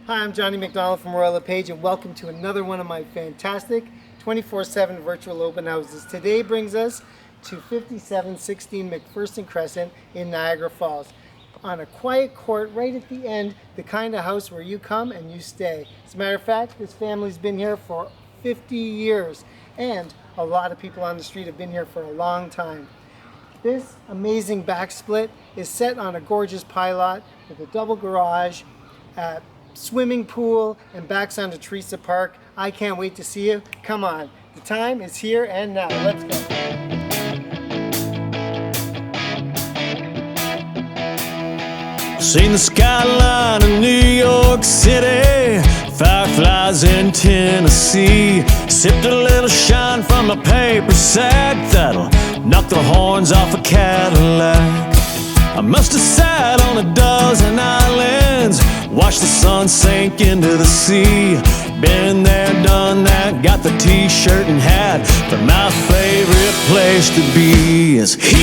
Hi, I'm Johnny McDonald from Royal LePage, and welcome to another one of my fantastic 24/7 virtual open houses. Today brings us to 5716 MacPherson Crescent in Niagara Falls, on a quiet court right at the end, the kind of house where you come and you stay. As a matter of fact, this family's been here for 50 years, and a lot of people on the street have been here for a long time. This amazing back split is set on a gorgeous pilot with a double garage, swimming pool, and backs onto Teresa Park. I can't wait to see you. Come on, the time is here and now. Let's go. Seen the skyline of New York City, fireflies in Tennessee. Sipped a little shine from a paper sack that'll knock the horns off a Cadillac. I must have sat on a dozen islands, watched the sun sink into the sea. Been there, done that, got the t-shirt and hat, but my favorite place to be is here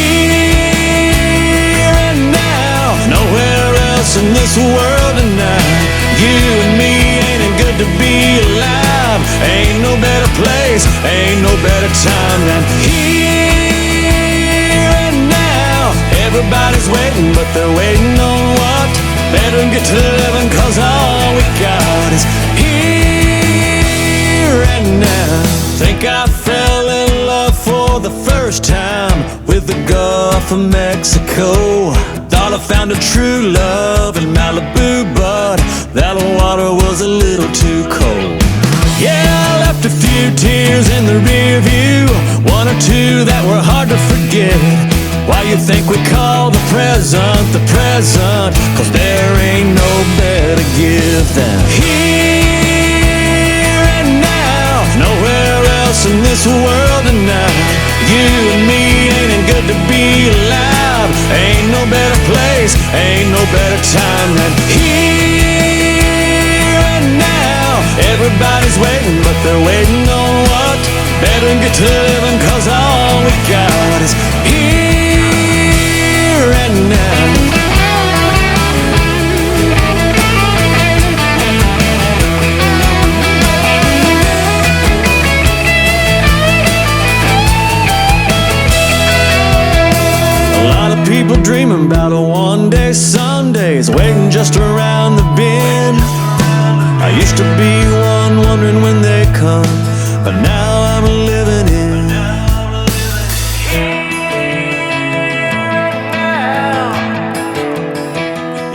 and now. Nowhere else in this world tonight. You and me, ain't it good to be alive? Ain't no better place, ain't no better time than here and now. Everybody's waiting, but they're waiting on what? Better get to living, cause all we got is here and now. Think I fell in love for the first time with the Gulf of Mexico. Thought I found a true love in Malibu, but that water was a little too cold. Yeah, I left a few tears in the rear view, one or two that were hard to forget. Why you think we call the present the present? Cause there ain't no better gift than here and now. Nowhere else in this world tonight. You and me, ain't it good to be alive? Ain't no better place, ain't no better time than here and now. Everybody's waiting, but they're waiting on what? Better get to living, cause all we got is here and now. A lot of people dreaming about a one-day Sundays, waiting just around the bend. I used to be one wondering when they come, but now I'm living in.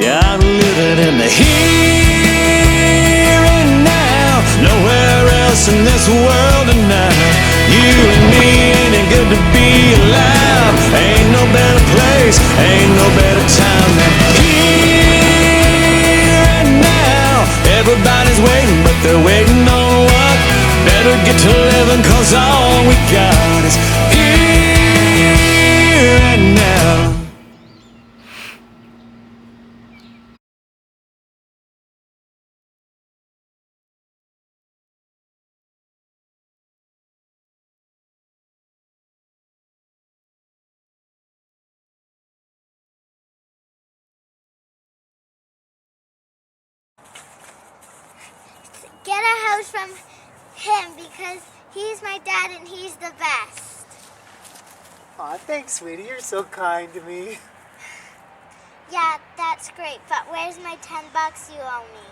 Yeah, I'm living in the here and now. Nowhere else in this world tonight. You and me, ain't it good to be alive? Ain't no better place, ain't no better time than here and now. Everybody's waiting, but they're waiting on what? Better get to living, cause all we got is here and now. Get a house from him because he's my dad and he's the best. Aw, thanks, sweetie. You're so kind to me. Yeah, that's great, but where's my $10 you owe me?